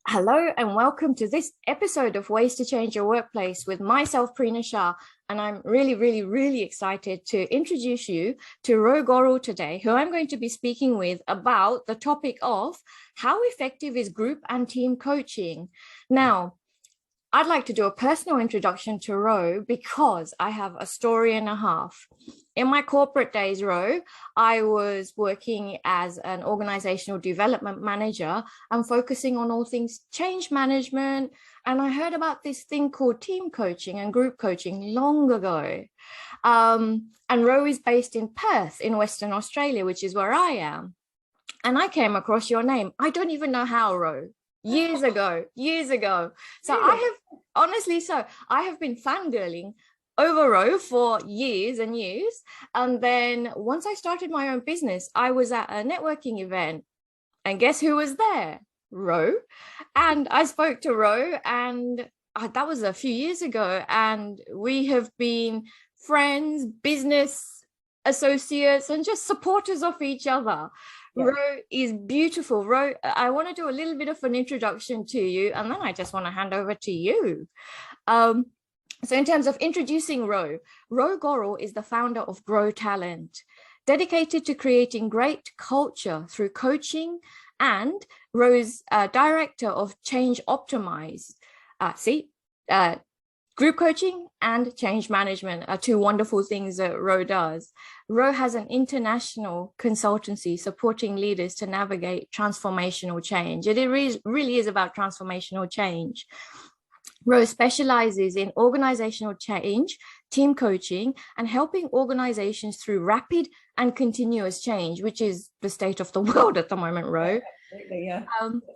Hello and welcome to this episode of Ways to Change Your Workplace with myself, Prina Shah. And I'm really excited to introduce you to Ro Gorell today, who I'm going to be speaking with about the topic of how effective is group and team coaching. Now, I'd like to do a personal introduction to Ro because I have a story and a half. In my corporate days, Ro, I was working as an organisational development manager and focusing on all things change management. And I heard about this thing called team coaching and group coaching long ago. And Ro is based in Perth in Western Australia, which is where I am. And I came across your name. I don't even know how, Ro. Years ago. So Really? I have been fangirling over Ro for years and years. And then once I started my own business, I was at a networking event. And guess who was there? Ro. And I spoke to Ro, and that was a few years ago. And we have been friends, business associates, and just supporters of each other. Yeah. Ro is beautiful. Ro, I want to do a little bit of an introduction to you, and then I just want to hand over to you. So in terms of introducing Ro Gorell is the founder of Grow Talent, dedicated to creating great culture through coaching, and Ro's director of Change Optimize. Group coaching and change management are two wonderful things that Ro does. Ro has an international consultancy supporting leaders to navigate transformational change. It really is about transformational change. Ro specializes in organizational change, team coaching, and helping organizations through rapid and continuous change, which is the state of the world at the moment, Ro. Absolutely, yeah.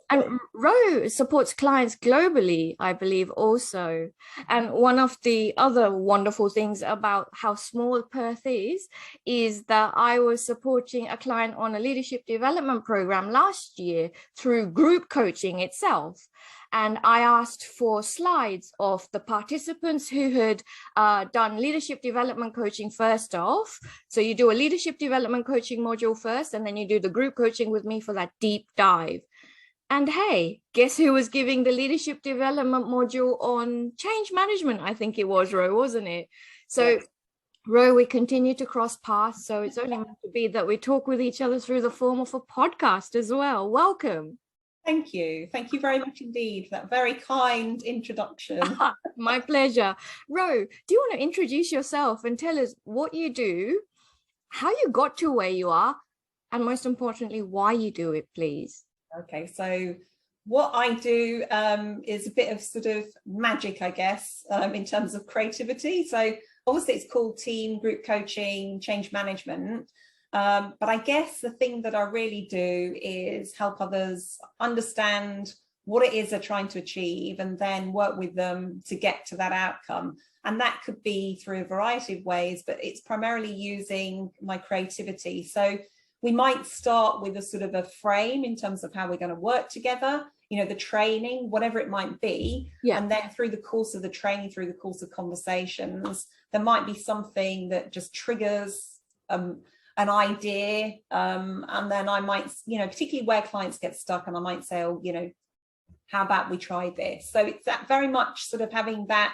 And Ro supports clients globally, I believe, also. And one of the other wonderful things about how small Perth is that I was supporting a client on a leadership development program last year through group coaching itself. And I asked for slides of the participants who had done leadership development coaching first off. So you do a leadership development coaching module first, and then you do the group coaching with me for that deep dive. And hey, guess who was giving the leadership development module on change management? I think it was Ro, wasn't it? So Yes. Ro, we continue to cross paths. So it's only meant to be that we talk with each other through the form of a podcast as well. Welcome. Thank you. Thank you very much indeed for that very kind introduction. My pleasure. Ro, do you want to introduce yourself and tell us what you do, how you got to where you are, and most importantly, why you do it, please? Okay, so what I do is a bit of sort of magic, I guess, in terms of creativity. So obviously it's called team, group coaching, change management. But I guess the thing that I really do is help others understand what it is they're trying to achieve and then work with them to get to that outcome. And that could be through a variety of ways, but it's primarily using my creativity. So we might start with a sort of a frame in terms of how we're going to work together, you know, the training, whatever it might be. Yeah. And then through the course of the training, through the course of conversations, there might be something that just triggers an idea, and then I might, you know, particularly where clients get stuck, and I might say, oh, you know, how about we try this? So it's that very much sort of having that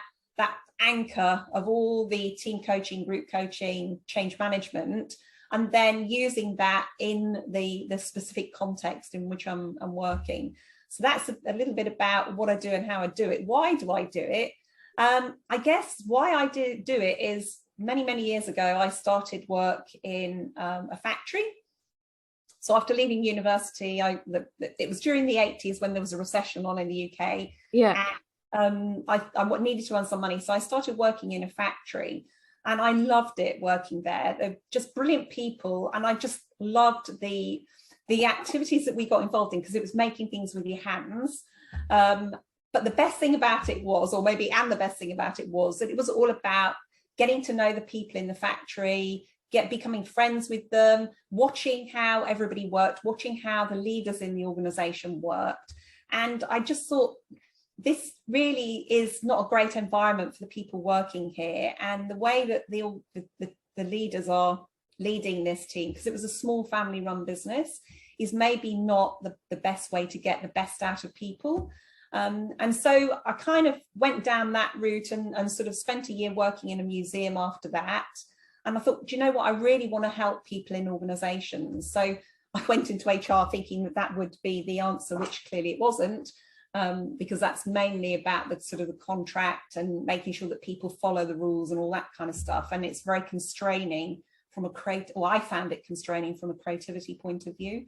anchor of all the team coaching, group coaching, change management, and then using that in the specific context in which I'm working. So that's a little bit about what I do and how I do it. Why do I do it? I guess why I do it is many years ago, I started work in a factory. So after leaving university, it was during the 80s when there was a recession on in the UK. Yeah. And I needed to earn some money. So I started working in a factory, and I loved it working there. They're just brilliant people. And I just loved the activities that we got involved in, because it was making things with your hands. But the best thing about it was, the best thing about it was that it was all about getting to know the people in the factory, becoming friends with them, watching how everybody worked, watching how the leaders in the organization worked. And I just thought, this really is not a great environment for the people working here. And the way that the leaders are leading this team, because it was a small family run business, is maybe not the best way to get the best out of people. And so I kind of went down that route and sort of spent a year working in a museum after that. And I thought, do you know what? I really want to help people in organisations. So I went into HR thinking that that would be the answer, which clearly it wasn't, because that's mainly about the sort of the contract and making sure that people follow the rules and all that kind of stuff. And it's very constraining from I found it constraining from a creativity point of view.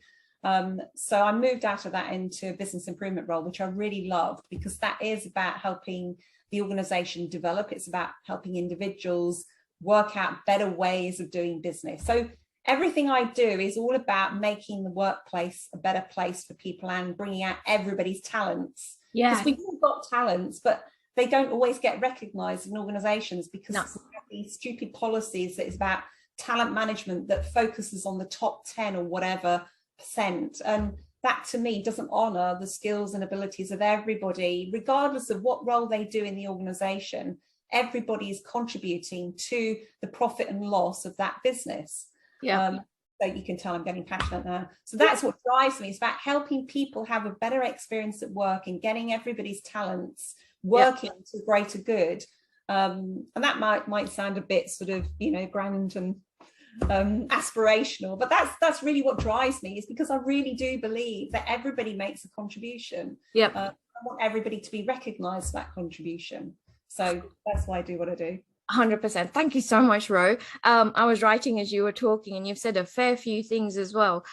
So I moved out of that into a business improvement role, which I really loved, because that is about helping the organisation develop. It's about helping individuals work out better ways of doing business. So everything I do is all about making the workplace a better place for people and bringing out everybody's talents. Yeah, because we've all got talents, but they don't always get recognised in organisations because we have these stupid policies that is about talent management that focuses on the top 10 or whatever %. And that to me doesn't honour the skills and abilities of everybody, regardless of what role they do in the organisation. Everybody is contributing to the profit and loss of that business. So you can tell I'm getting passionate now. So that's what drives me. It's about helping people have a better experience at work and getting everybody's talents working to greater good. And that might sound a bit sort of, grand and aspirational, but that's really what drives me, is because I really do believe that everybody makes a contribution. I want everybody to be recognized for that contribution. So that's why I do what I do. 100%. Thank you so much, Ro. I was writing as you were talking, and you've said a fair few things as well.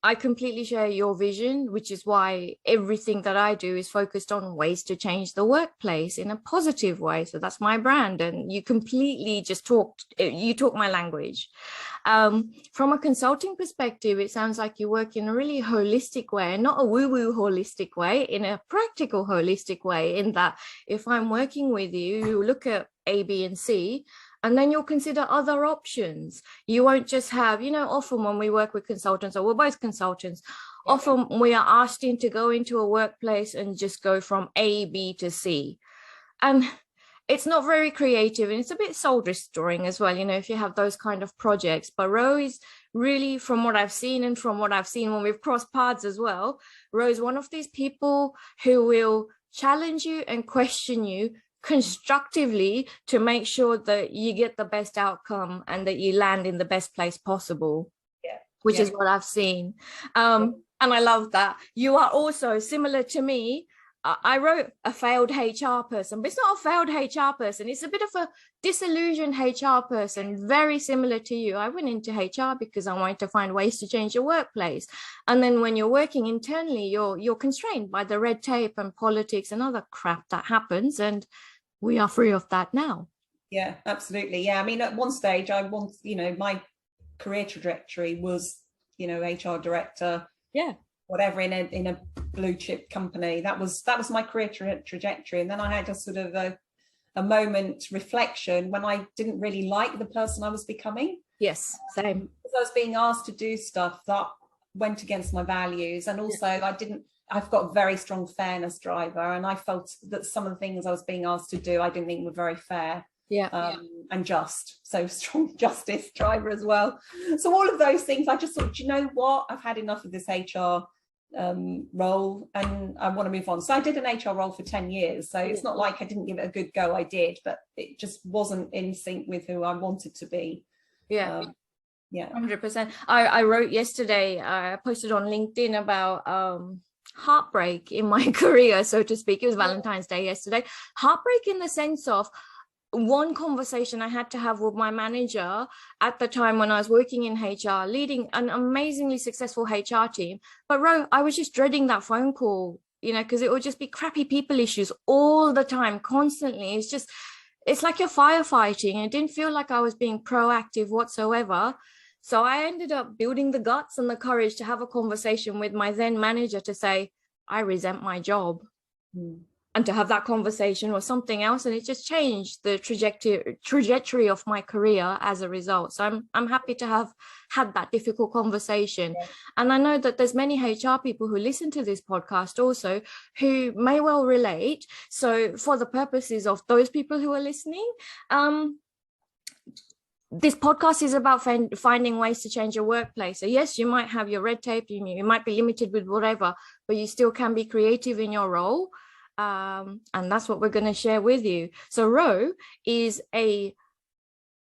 I completely share your vision, which is why everything that I do is focused on ways to change the workplace in a positive way. So that's my brand, and you completely just talk my language. From a consulting perspective, it sounds like you work in a really holistic way, not a woo-woo holistic way, in a practical holistic way, in that if I'm working with you, you look at A, B, and C, and then you'll consider other options. You won't just have, often when we work with consultants, or we're both consultants, often we are asked to go into a workplace and just go from A, B to C. And it's not very creative, and it's a bit soul restoring as well, if you have those kind of projects. But Ro is really, from what I've seen and from what I've seen when we've crossed paths as well, Ro is one of these people who will challenge you and question you constructively to make sure that you get the best outcome and that you land in the best place possible, which is what I've seen. And I love that. You are also similar to me. I wrote a failed HR person, but it's not a failed HR person. It's a bit of a disillusioned HR person, very similar to you. I went into HR because I wanted to find ways to change your workplace. And then when you're working internally, you're constrained by the red tape and politics and other crap that happens. And we are free of that now. Yeah, absolutely. Yeah, I mean, at one stage, my career trajectory was, HR director. Whatever in a blue chip company. That was my career trajectory. And then I had a sort of a moment reflection when I didn't really like the person I was becoming. Yes, same. Because I was being asked to do stuff that went against my values, and also I've got a very strong fairness driver, and I felt that some of the things I was being asked to do I didn't think were very fair. And just. So strong justice driver as well. So all of those things, I just thought, do you know what? I've had enough of this HR role and I want to move on. So I did an HR role for 10 years. So it's not like I didn't give it a good go. I did, but it just wasn't in sync with who I wanted to be. 100%. I wrote yesterday, I posted on LinkedIn about heartbreak in my career, so to speak. It was Valentine's Day yesterday. Heartbreak in the sense of one conversation I had to have with my manager at the time when I was working in HR, leading an amazingly successful HR team. But Ro, I was just dreading that phone call, because it would just be crappy people issues all the time, constantly. It's like you're firefighting. It didn't feel like I was being proactive whatsoever. So I ended up building the guts and the courage to have a conversation with my then manager to say, I resent my job. And to have that conversation or something else, and it just changed the trajectory of my career as a result. So I'm happy to have had that difficult conversation. And I know that there's many HR people who listen to this podcast also who may well relate. So for the purposes of those people who are listening, this podcast is about finding ways to change your workplace. So yes, you might have your red tape, you might be limited with whatever, but you still can be creative in your role. And that's what we're going to share with you. So Ro is a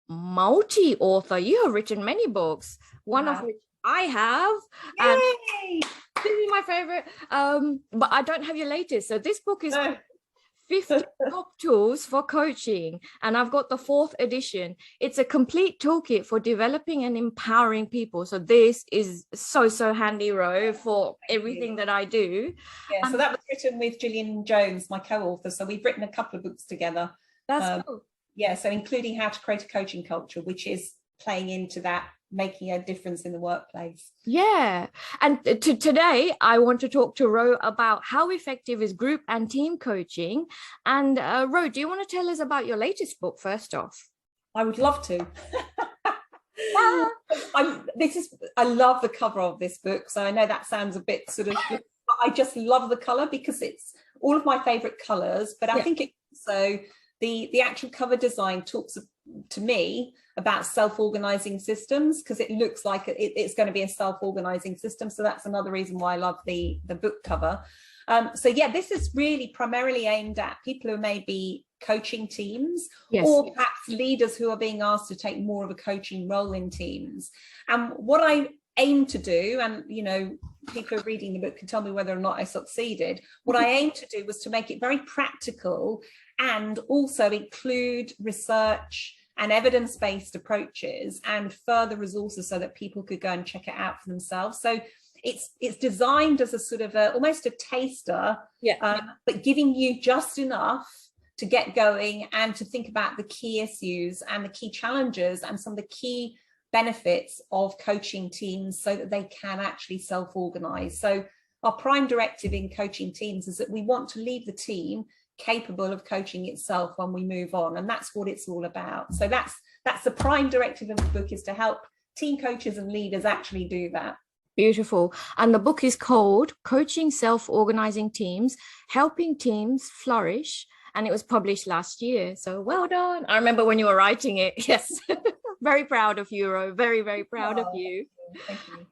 multi-author. You have written many books, one of which I have. Yay! And this is my favorite. But I don't have your latest. So this book is 50 top tools for coaching, and I've got the 4th edition. It's a complete toolkit for developing and empowering people. So this is so handy, Ro, for everything that I do. Yeah, so that was written with Gillian Jones, my co-author. So we've written a couple of books together. That's cool. Yeah, so including How to Create a Coaching Culture, which is playing into that, making a difference in the workplace. Yeah. And today I want to talk to Ro about how effective is group and team coaching. And Ro, do you want to tell us about your latest book first off? I would love to. I love the cover of this book. So I know that sounds a bit sort of, but I just love the color because it's all of my favorite colors. But I think it also, the actual cover design talks to me about self-organizing systems, because it looks like it's going to be a self-organizing system. So that's another reason why I love the book cover. So yeah, this is really primarily aimed at people who may be coaching teams, or perhaps leaders who are being asked to take more of a coaching role in teams. And what I aim to do, and you know, people who are reading the book can tell me whether or not I succeeded, what I aim to do was to make it very practical and also include research and evidence-based approaches and further resources so that people could go and check it out for themselves. So it's designed as a sort of almost a taster, but giving you just enough to get going and to think about the key issues and the key challenges and some of the key benefits of coaching teams so that they can actually self-organize. So our prime directive in coaching teams is that we want to leave the team capable of coaching itself when we move on, and that's what it's all about. So that's the prime directive of the book, is to help team coaches and leaders actually do that. Beautiful. And the book is called Coaching Self-Organizing Teams, Helping Teams Flourish, and it was published last year. So well done. I remember when you were writing it. Yes. Very proud of you, Ro. Very proud of you. Thank you.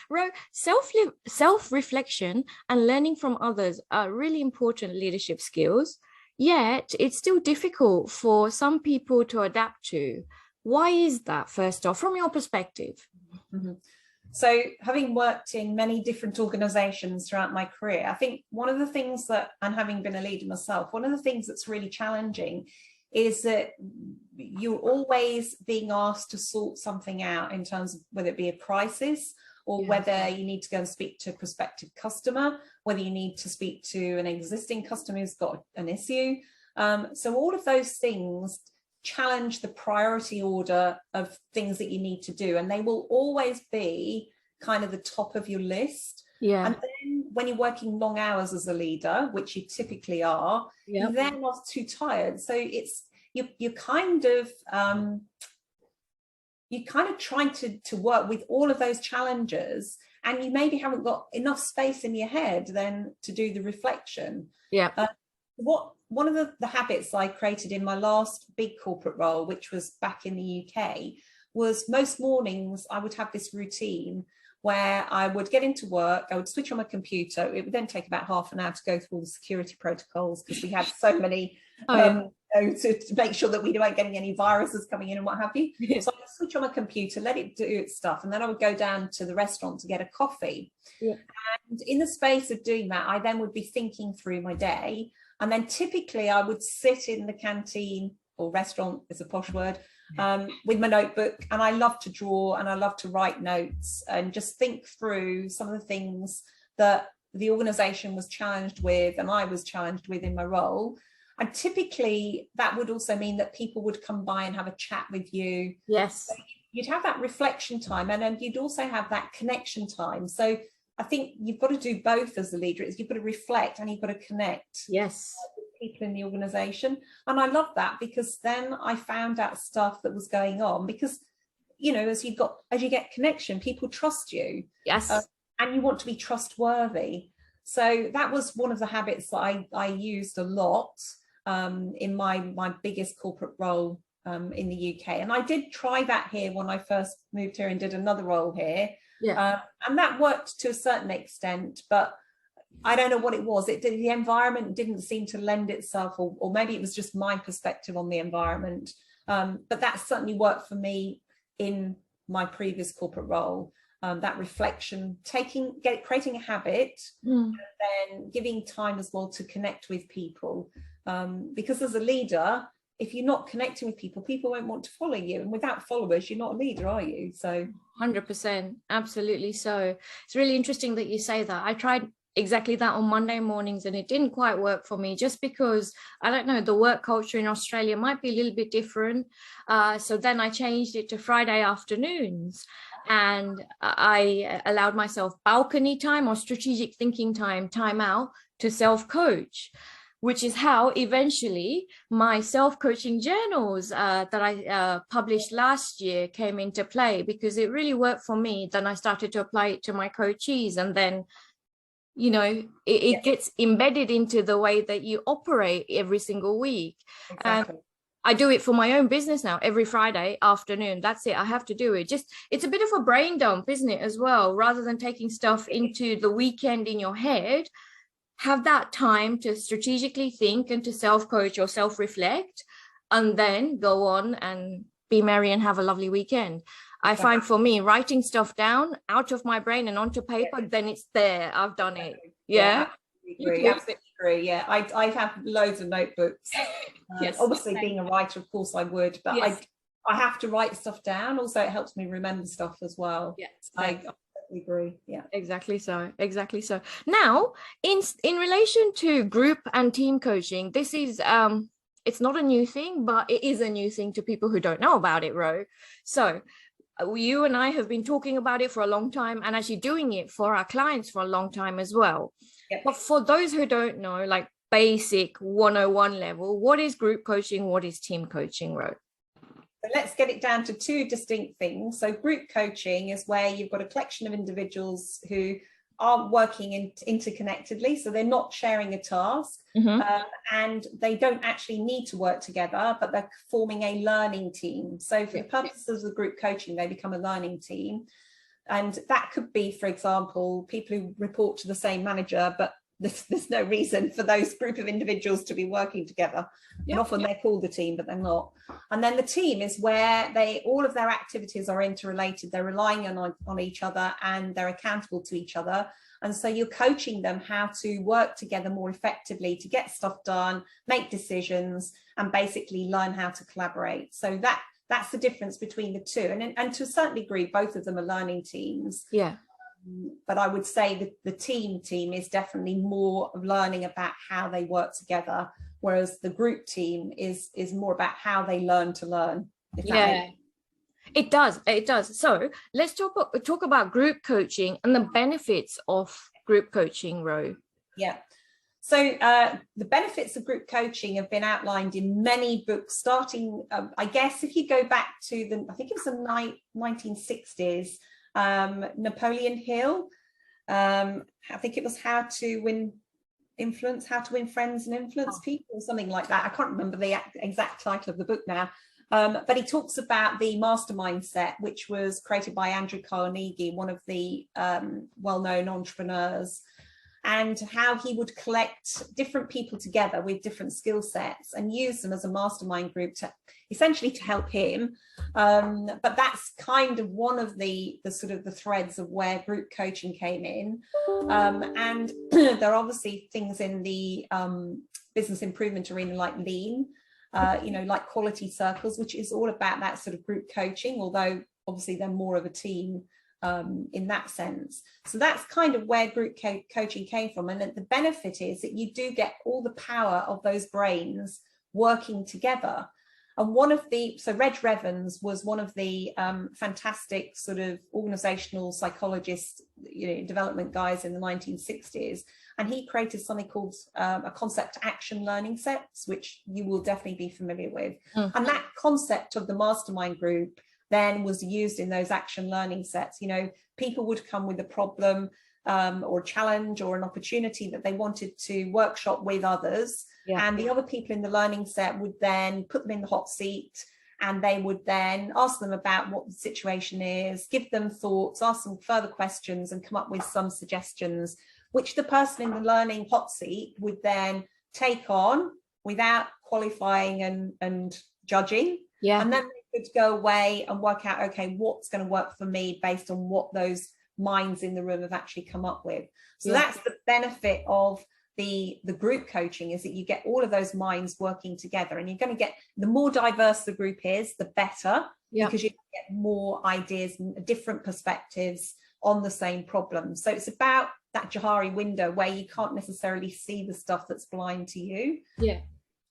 Ro, self-reflection and learning from others are really important leadership skills, yet it's still difficult for some people to adapt to. Why is that, first off, from your perspective? Mm-hmm. So having worked in many different organizations throughout my career, I think one of the things that, and having been a leader myself, one of the things that's really challenging is that you're always being asked to sort something out in terms of whether it be a crisis or whether you need to go and speak to a prospective customer, whether you need to speak to an existing customer who's got an issue. So all of those things challenge the priority order of things that you need to do, and they will always be kind of the top of your list. And then when you're working long hours as a leader, which you typically are, you're then not too tired. So it's you're kind of trying to work with all of those challenges, and you maybe haven't got enough space in your head then to do the reflection. One of the habits I created in my last big corporate role, which was back in the UK, was most mornings I would have this routine where I would get into work, I would switch on my computer. It would then take about half an hour to go through all the security protocols because we had so many to make sure that we weren't getting any viruses coming in and what have you. So I would switch on my computer, let it do its stuff, and then I would go down to the restaurant to get a coffee. And in the space of doing that, I then would be thinking through my day. And then typically I would sit in the canteen, or restaurant is a posh word, with my notebook, and I love to draw and I love to write notes and just think through some of the things that the organization was challenged with and I was challenged with in my role. And typically that would also mean that people would come by and have a chat with you. So you'd have that reflection time, and then you'd also have that connection time. So I think you've got to do both as a leader. You've got to reflect and you've got to connect with people in the organization. And I love that, because then I found out stuff that was going on, because, you know, as you get connection, people trust you. And you want to be trustworthy. So that was one of the habits that I used a lot in my biggest corporate role in the UK. And I did try that here when I first moved here and did another role here. And that worked to a certain extent, but I don't know what it was. The environment didn't seem to lend itself, or maybe it was just my perspective on the environment. But that certainly worked for me in my previous corporate role. That reflection, creating a habit, and then giving time as well to connect with people. Because as a leader, if you're not connecting with people, people won't want to follow you. And without followers, you're not a leader, are you? So 100%, absolutely. So it's really interesting that you say that. I tried exactly that on Monday mornings and it didn't quite work for me, just because I don't know, the work culture in Australia might be a little bit different. So then I changed it to Friday afternoons, and I allowed myself balcony time or strategic thinking time out to self-coach, which is how eventually my self-coaching journals that I published last year came into play, because it really worked for me. Then I started to apply it to my coachees, and then, you know, it gets embedded into the way that you operate every single week. exactly. I do it for my own business now every Friday afternoon. That's it. I have to do it. It's a bit of a brain dump, isn't it, as well? Rather than taking stuff into the weekend in your head, have that time to strategically think and to self-coach or self-reflect, and then go on and be merry and have a lovely weekend. I find for me, writing stuff down out of my brain and onto paper, then it's there. I've done it. Yeah. Absolutely agree. Yeah, I have loads of notebooks. Obviously, being a writer, of course I would, but I have to write stuff down. Also, it helps me remember stuff as well. I agree. Yeah, exactly so. Now, in relation to group and team coaching, this is it's not a new thing, but it is a new thing to people who don't know about it, Ro. So you and I have been talking about it for a long time, and actually doing it for our clients for a long time as well. But for those who don't know, like basic 101 level, what is group coaching? What is team coaching, Ro? So let's get it down to two distinct things. So group coaching is where you've got a collection of individuals who are working interconnectedly, so they're not sharing a task, and they don't actually need to work together, but they're forming a learning team. So for the purposes of group coaching, they become a learning team. And that could be, for example, people who report to the same manager, but there's no reason for those group of individuals to be working together. And often they're called a team, but they're not. And then the team is where all of their activities are interrelated. They're relying on each other, and they're accountable to each other. And so you're coaching them how to work together more effectively to get stuff done, make decisions, and basically learn how to collaborate. So that's the difference between the two. And to a certain degree, both of them are learning teams. But I would say that the team is definitely more of learning about how they work together, whereas the group team is more about how they learn to learn. It does. So let's talk about group coaching and the benefits of group coaching, Ro. So the benefits of group coaching have been outlined in many books, starting, I guess, if you go back to I think it was the 1960s, Napoleon Hill. I think it was How to Win Friends and Influence People, or something like that. I can't remember the exact title of the book now. But he talks about the mastermind set, which was created by Andrew Carnegie, one of the well-known entrepreneurs, and how he would collect different people together with different skill sets and use them as a mastermind group to essentially to help him. But that's kind of one of the sort of the threads of where group coaching came in. And there are obviously things in the business improvement arena like lean, like quality circles, which is all about that sort of group coaching, although obviously they're more of a team in that sense. So that's kind of where group coaching came from. And the benefit is that you do get all the power of those brains working together. And Reg Revens was one of the fantastic sort of organizational psychologist, development guys in the 1960s. And he created something called a concept action learning sets, which you will definitely be familiar with. And that concept of the mastermind group then was used in those action learning sets. People would come with a problem or a challenge or an opportunity that they wanted to workshop with others. And the other people in the learning set would then put them in the hot seat and they would then ask them about what the situation is, give them thoughts, ask them further questions, and come up with some suggestions, which the person in the learning hot seat would then take on without qualifying and judging. Yeah. And then they could go away and work out, okay, what's going to work for me based on what those minds in the room have actually come up with. So that's the benefit of the group coaching, is that you get all of those minds working together, and you're going to get, the more diverse the group is, the better, because you get more ideas and different perspectives on the same problem. So it's about that Johari window where you can't necessarily see the stuff that's blind to you. Yeah.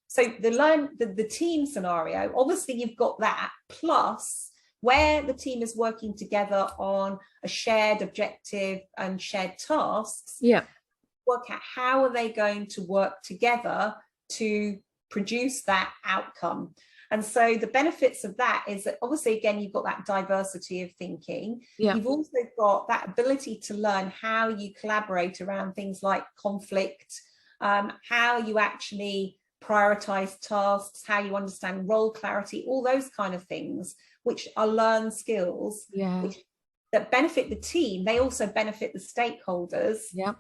So the team scenario, obviously you've got that, plus where the team is working together on a shared objective and shared tasks. Yeah. Work out how are they going to work together to produce that outcome. And so the benefits of that is that obviously, again, you've got that diversity of thinking. Yeah. You've also got that ability to learn how you collaborate around things like conflict, how you actually prioritize tasks, how you understand role clarity, all those kind of things, which are learned skills, that benefit the team. They also benefit the stakeholders. Yeah.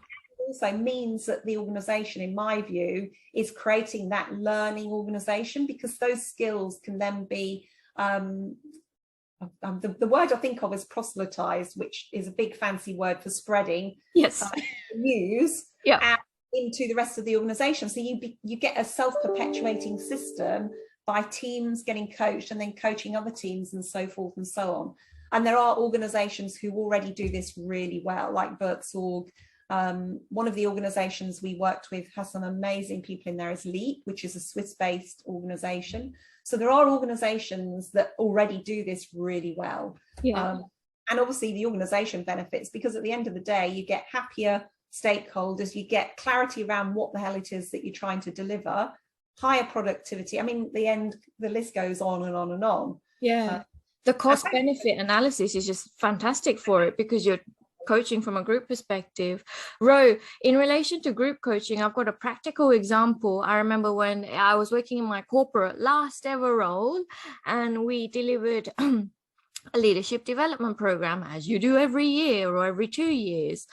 Also means that the organization, in my view, is creating that learning organization, because those skills can then be the word I think of is proselytized, which is a big fancy word for spreading news out into the rest of the organization. So you get a self-perpetuating system by teams getting coached and then coaching other teams and so forth and so on. And there are organizations who already do this really well, like Bertsorg. One of the organizations we worked with has some amazing people in there, is Leap, which is a Swiss-based organization. So there are organizations that already do this really well. And obviously the organization benefits, because at the end of the day, you get happier stakeholders, you get clarity around what the hell it is that you're trying to deliver, higher productivity. I mean, the list goes on and on and on. The cost benefit analysis is just fantastic for it, because you're coaching from a group perspective. Ro, in relation to group coaching, I've got a practical example. I remember when I was working in my corporate last ever role, and we delivered a leadership development program, as you do every year or every 2 years.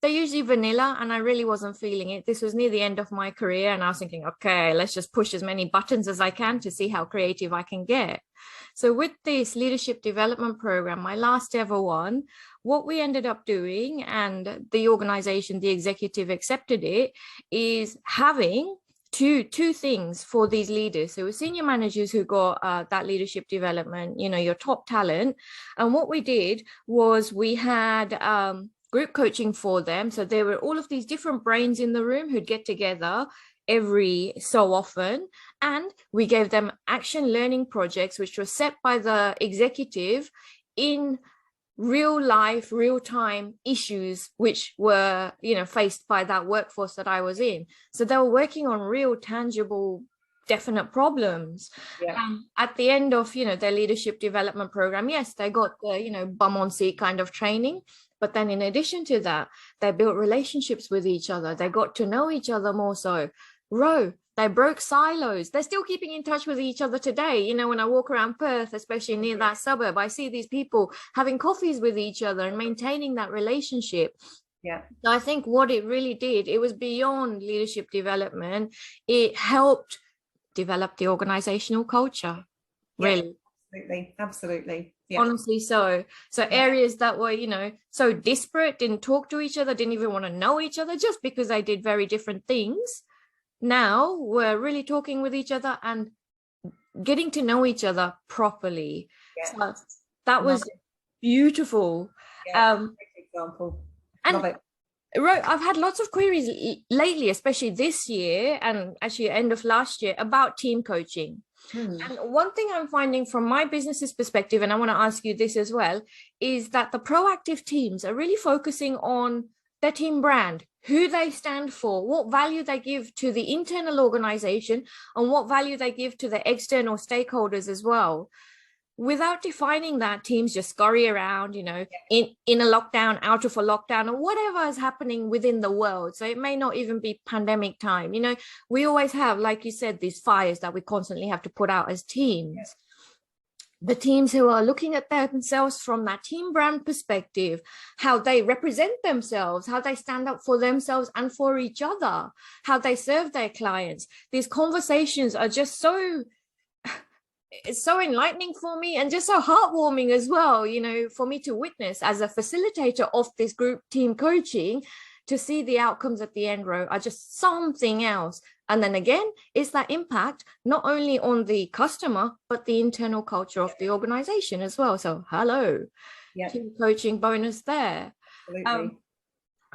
They're usually vanilla, and I really wasn't feeling it. This was near the end of my career, and I was thinking, okay, let's just push as many buttons as I can to see how creative I can get. So with this leadership development program, my last ever one, what we ended up doing, and the organization, the executive accepted it, is having two things for these leaders. So senior managers who got that leadership development, your top talent. And what we did was we had group coaching for them. So there were all of these different brains in the room who'd get together every so often, and we gave them action learning projects which were set by the executive in real life, real time issues which were faced by that workforce that I was in. So they were working on real tangible definite problems. At the end of their leadership development program, yes, they got the bum on seat kind of training, but then in addition to that, they built relationships with each other. They got to know each other more. So they broke silos. They're still keeping in touch with each other today. When I walk around Perth, especially near that suburb, I see these people having coffees with each other and maintaining that relationship. So I think what it really did, it was beyond leadership development. It helped develop the organizational culture. Really. Absolutely. Honestly, so areas that were so disparate, didn't talk to each other, didn't even want to know each other, just because they did very different things, now we're really talking with each other and getting to know each other properly. So that was beautiful. Great example. Love it. I've had lots of queries lately, especially this year and actually end of last year, about team coaching. And one thing I'm finding from my business's perspective, and I want to ask you this as well, is that the proactive teams are really focusing on their team brand, who they stand for, what value they give to the internal organization, and what value they give to the external stakeholders as well. without defining that, teams just scurry around, you know, in a lockdown, out of a lockdown, or whatever is happening within the world. So it may not even be pandemic time. You know, we always have, like you said, these fires that we constantly have to put out as teams. The teams who are looking at themselves from that team brand perspective, how they represent themselves, how they stand up for themselves and for each other, how they serve their clients. These conversations are just so, it's so enlightening for me and just so heartwarming as well, you know, for me to witness as a facilitator of this group team coaching, to see the outcomes at the end, Ro, are just something else. And then again, it's that impact not only on the customer, but the internal culture of the organization as well. So hello, team coaching bonus there.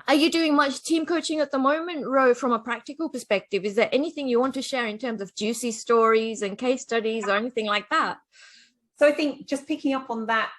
Are you doing much team coaching at the moment, Ro, from a practical perspective? Is there anything you want to share in terms of juicy stories and case studies or anything like that? So I think just picking up on that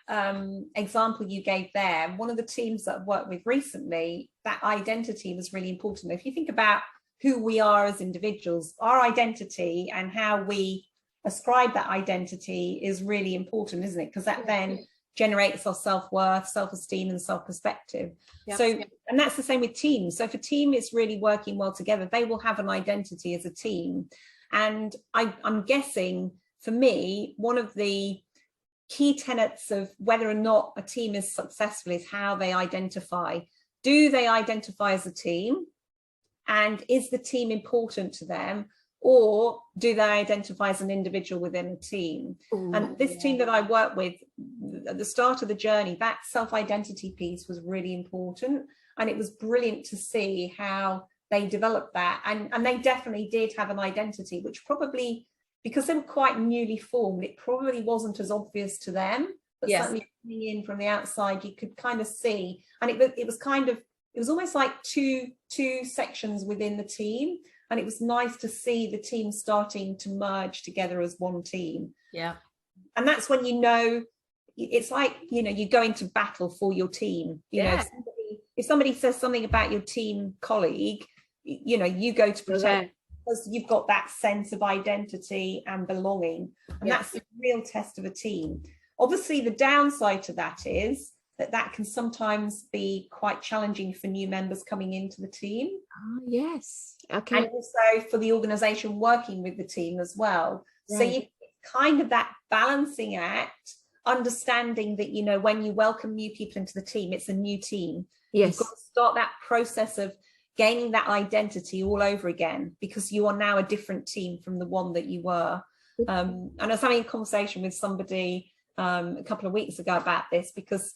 example you gave there, one of the teams that I've worked with recently, that identity was really important. If you think about who we are as individuals, our identity and how we ascribe that identity is really important, isn't it? Because that then generates our self-worth, self-esteem and self-perspective. So, and that's the same with teams. So if a team is really working well together, they will have an identity as a team. And I'm guessing, for me, one of the key tenets of whether or not a team is successful is how they identify. Do they identify as a team? And is the team important to them? Or do they identify as an individual within a team? And this team that I work with, at the start of the journey, that self-identity piece was really important. And it was brilliant to see how they developed that. And they definitely did have an identity, which probably, because they were quite newly formed, it probably wasn't as obvious to them. But certainly coming in from the outside, you could kind of see. And it was kind of, it was almost like two sections within the team. And it was nice to see the team starting to merge together as one team. Yeah. And that's when, you know, it's like, you know, you go into battle for your team. You know, if somebody says something about your team colleague, you know, you go to protect, because you've got that sense of identity and belonging. And that's the real test of a team. Obviously, the downside to that is that can sometimes be quite challenging for new members coming into the team. Yes. Okay. And also for the organisation working with the team as well. Right. So you kind of that balancing act, understanding that, you know, when you welcome new people into the team, it's a new team. Yes. You've got to start that process of gaining that identity all over again, because you are now a different team from the one that you were. And I was having a conversation with somebody a couple of weeks ago about this, because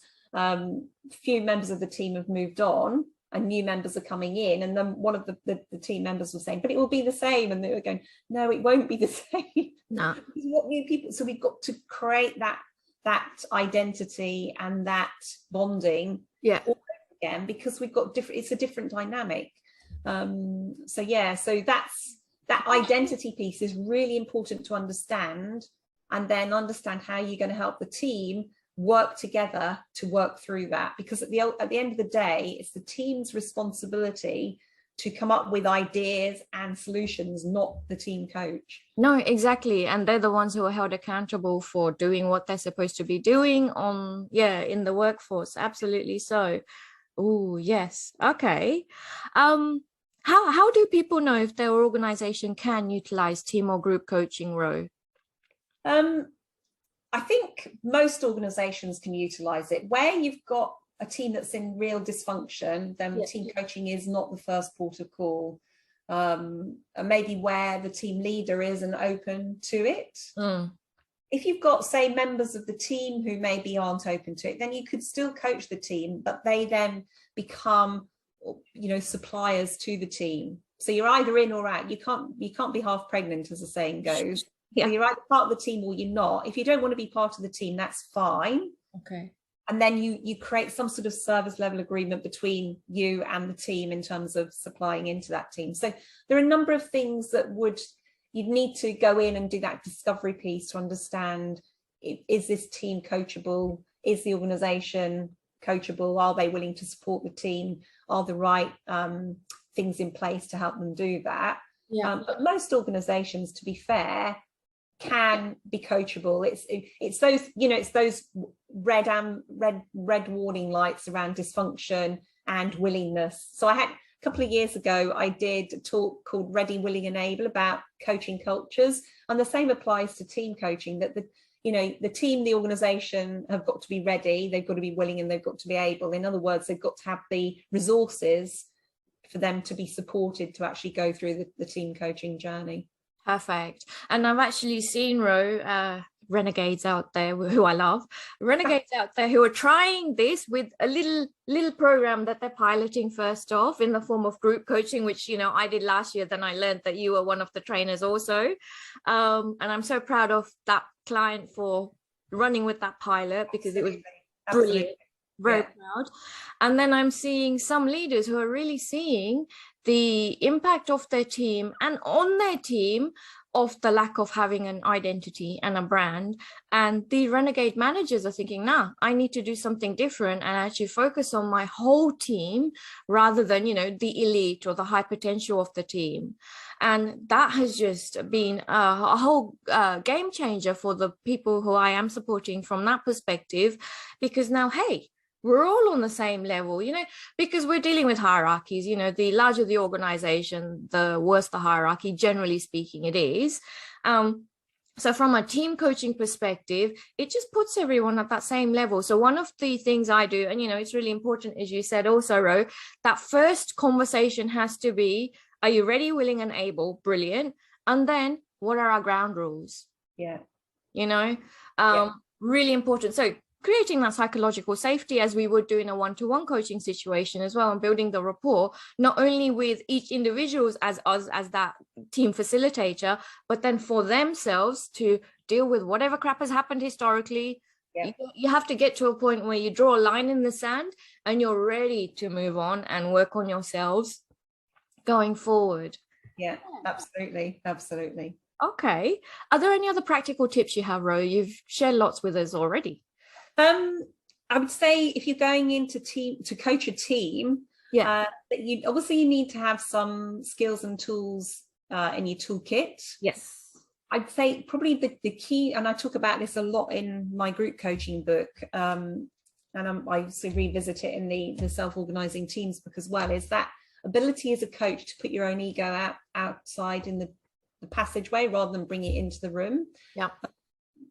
few members of the team have moved on and new members are coming in, and then one of the team members was saying, but it will be the same, and they were going, no, it won't be the same. No. What new people, so we've got to create that identity and that bonding all over again, because we've got different, it's a different dynamic. So that identity piece is really important to understand, and then understand how you're going to help the team work together to work through that, because at the end of the day, it's the team's responsibility to come up with ideas and solutions, not the team coach. No, exactly. And they're the ones who are held accountable for doing what they're supposed to be doing in the workforce. Absolutely. So, oh yes. Okay. How do people know if their organization can utilize team or group coaching, Ro? I think most organizations can utilize it. Where you've got a team that's in real dysfunction, then team coaching is not the first port of call. And maybe where the team leader isn't open to it. If you've got, say, members of the team who maybe aren't open to it, then you could still coach the team, but they then become, you know, suppliers to the team. So you're either in or out. You can't be half pregnant, as the saying goes. So you're either part of the team or you're not. If you don't want to be part of the team, that's fine. Okay. And then you create some sort of service level agreement between you and the team in terms of supplying into that team. So there are a number of things that you'd need to go in and do that discovery piece to understand, is this team coachable? Is the organisation coachable? Are they willing to support the team? Are the right things in place to help them do that? But most organisations, to be fair, can be coachable. It's those, it's those red warning lights around dysfunction and willingness. So I had a couple of years ago, I did a talk called Ready, Willing, and Able about coaching cultures, and the same applies to team coaching, that the team, the organization have got to be ready, they've got to be willing, and they've got to be able. In other words, they've got to have the resources for them to be supported to actually go through the team coaching journey. Perfect. And I've actually seen, Ro, renegades out there who I love, renegades out there who are trying this with a little program that they're piloting first off in the form of group coaching, which, I did last year. Then I learned that you were one of the trainers also. And I'm so proud of that client for running with that pilot, because it was brilliant. Very proud. And then I'm seeing some leaders who are really seeing the impact of their team and on their team of the lack of having an identity and a brand. And the renegade managers are thinking, nah, I need to do something different and actually focus on my whole team rather than, the elite or the high potential of the team. And that has just been a whole game changer for the people who I am supporting from that perspective, because now, hey, we're all on the same level, because we're dealing with hierarchies. The larger the organization, the worse the hierarchy, generally speaking, it is. So from a team coaching perspective, it just puts everyone at that same level. So one of the things I do, and, it's really important, as you said also, Ro, that first conversation has to be, are you ready, willing, and able? Brilliant. And then what are our ground rules? Yeah. Really important. So creating that psychological safety, as we would do in a one-to-one coaching situation as well, and building the rapport, not only with each individuals as us, as that team facilitator, but then for themselves to deal with whatever crap has happened historically. Yeah. You have to get to a point where you draw a line in the sand and you're ready to move on and work on yourselves going forward. Yeah, absolutely. Okay. Are there any other practical tips you have, Ro? You've shared lots with us already. I would say if you're going into to coach a team, that you need to have some skills and tools in your toolkit. Yes. I'd say probably the key, and I talk about this a lot in my group coaching book, and I also revisit it in the self-organizing teams book as well, is that ability as a coach to put your own ego outside in the passageway rather than bring it into the room. Yeah.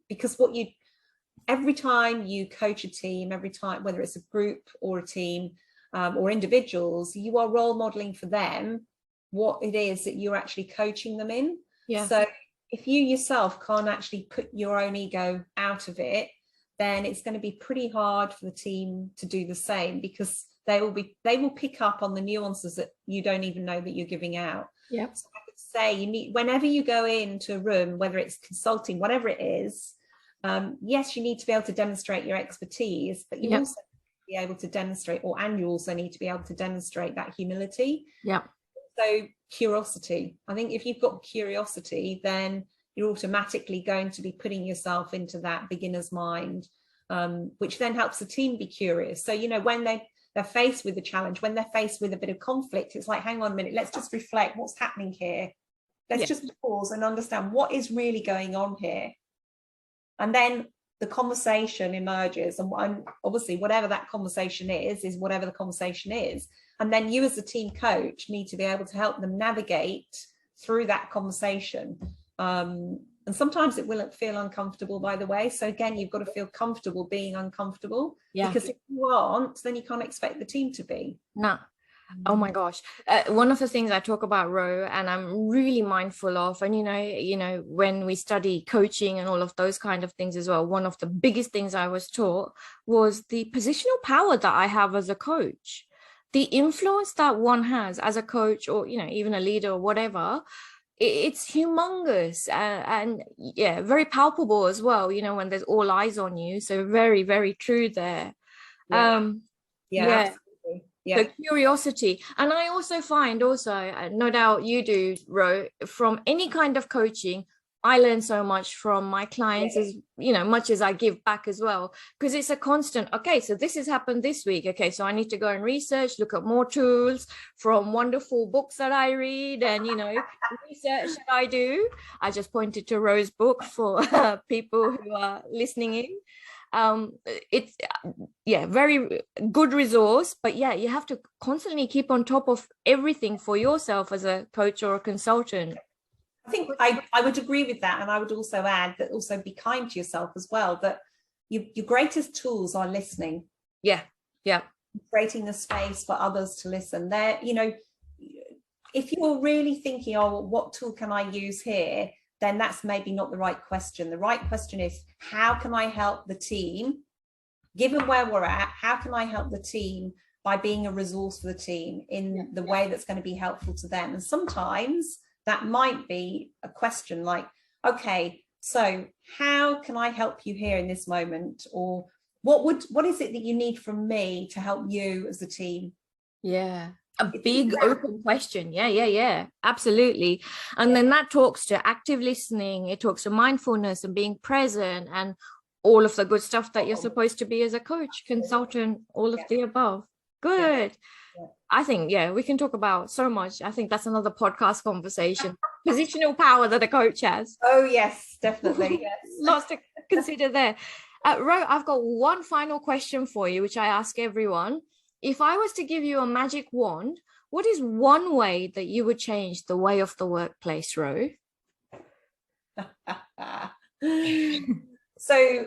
Because every time you coach a team, every time, whether it's a group or a team or individuals, you are role modeling for them what it is that you're actually coaching them in. Yeah. So if you yourself can't actually put your own ego out of it, then it's going to be pretty hard for the team to do the same, because they will pick up on the nuances that you don't even know that you're giving out. Yeah. So I would say whenever you go into a room, whether it's consulting, whatever it is, yes, you need to be able to demonstrate your expertise, but you also need to be able to demonstrate, and you also need to be able to demonstrate that humility. Yeah. So curiosity. I think if you've got curiosity, then you're automatically going to be putting yourself into that beginner's mind, which then helps the team be curious. So, when they're faced with a challenge, when they're faced with a bit of conflict, it's like, hang on a minute, let's just reflect what's happening here. Let's just pause and understand what is really going on here. And then the conversation emerges, and obviously whatever that conversation is whatever the conversation is. And then you as the team coach need to be able to help them navigate through that conversation. And sometimes it will feel uncomfortable, by the way. So again, you've got to feel comfortable being uncomfortable. Yeah. Because if you aren't, then you can't expect the team to be. No. Oh my gosh. One of the things I talk about, Ro, and I'm really mindful of, and when we study coaching and all of those kind of things as well, one of the biggest things I was taught was the positional power that I have as a coach, the influence that one has as a coach, or even a leader or whatever. It's humongous and very palpable as well, when there's all eyes on you. So very, very true there. Yeah. The curiosity. And I also find no doubt you do, Ro, from any kind of coaching, I learn so much from my clients, as you know, much as I give back as well, because it's a constant. Okay, so this has happened this week. Okay, so I need to go and research, look at more tools from wonderful books that I read, and research that I do. I just pointed to Ro's book for people who are listening in. It's very good resource, but you have to constantly keep on top of everything for yourself as a coach or a consultant. I think I would agree with that. And I would also add that also be kind to yourself as well, that your greatest tools are listening. Yeah. Creating the space for others to listen. There, if you're really thinking, oh, what tool can I use here? Then that's maybe not the right question. The right question is, how can I help the team? Given where we're at, how can I help the team by being a resource for the team in the way that's going to be helpful to them? And sometimes that might be a question like, okay, so how can I help you here in this moment? Or what is it that you need from me to help you as a team? Yeah. A big open question. Yeah, absolutely. And then that talks to active listening. It talks to mindfulness and being present and all of the good stuff that you're supposed to be as a coach, consultant, all of the above. Good. I think, we can talk about so much. I think that's another podcast conversation. Positional power that a coach has. Oh, yes, definitely. Yes. Lots to consider there. Ro, I've got one final question for you, which I ask everyone. If I was to give you a magic wand, what is one way that you would change the way of the workplace, Ro? So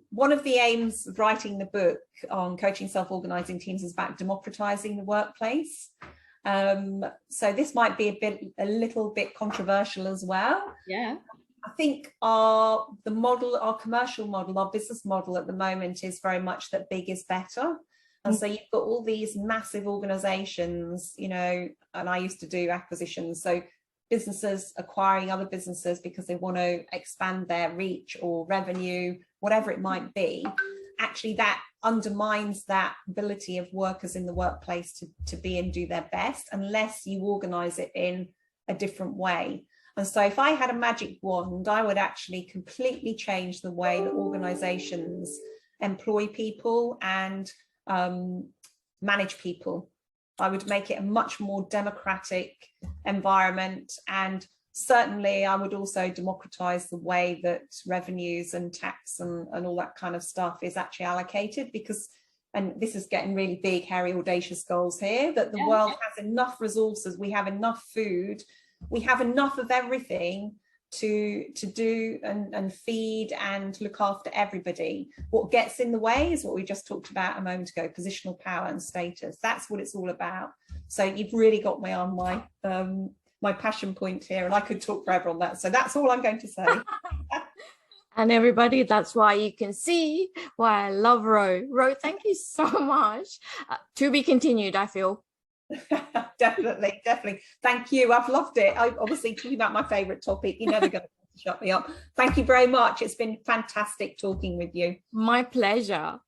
one of the aims of writing the book on coaching self-organizing teams is about democratizing the workplace. So this might be a little bit controversial as well. Yeah. I think our commercial model, our business model at the moment is very much that big is better. And so you've got all these massive organizations, and I used to do acquisitions. So businesses acquiring other businesses because they want to expand their reach or revenue, whatever it might be. Actually, that undermines that ability of workers in the workplace to be and do their best unless you organize it in a different way. And so if I had a magic wand, I would actually completely change the way that organizations employ people and manage people. I would make it a much more democratic environment, and certainly I would also democratize the way that revenues and tax and all that kind of stuff is actually allocated, because, and this is getting really big, hairy, audacious goals here, that the world has enough resources, we have enough food, we have enough of everything to do and feed and look after everybody. What gets in the way is what we just talked about a moment ago, positional power and status. That's what it's all about. So you've really got me on my passion point here, and I could talk forever on that. So that's all I'm going to say. And everybody, that's why you can see why I love Ro. Ro, thank you so much. To be continued, I feel. Definitely. Thank you. I've loved it. I obviously talking about my favorite topic. You're never going to shut me up. Thank you very much. It's been fantastic talking with you. My pleasure.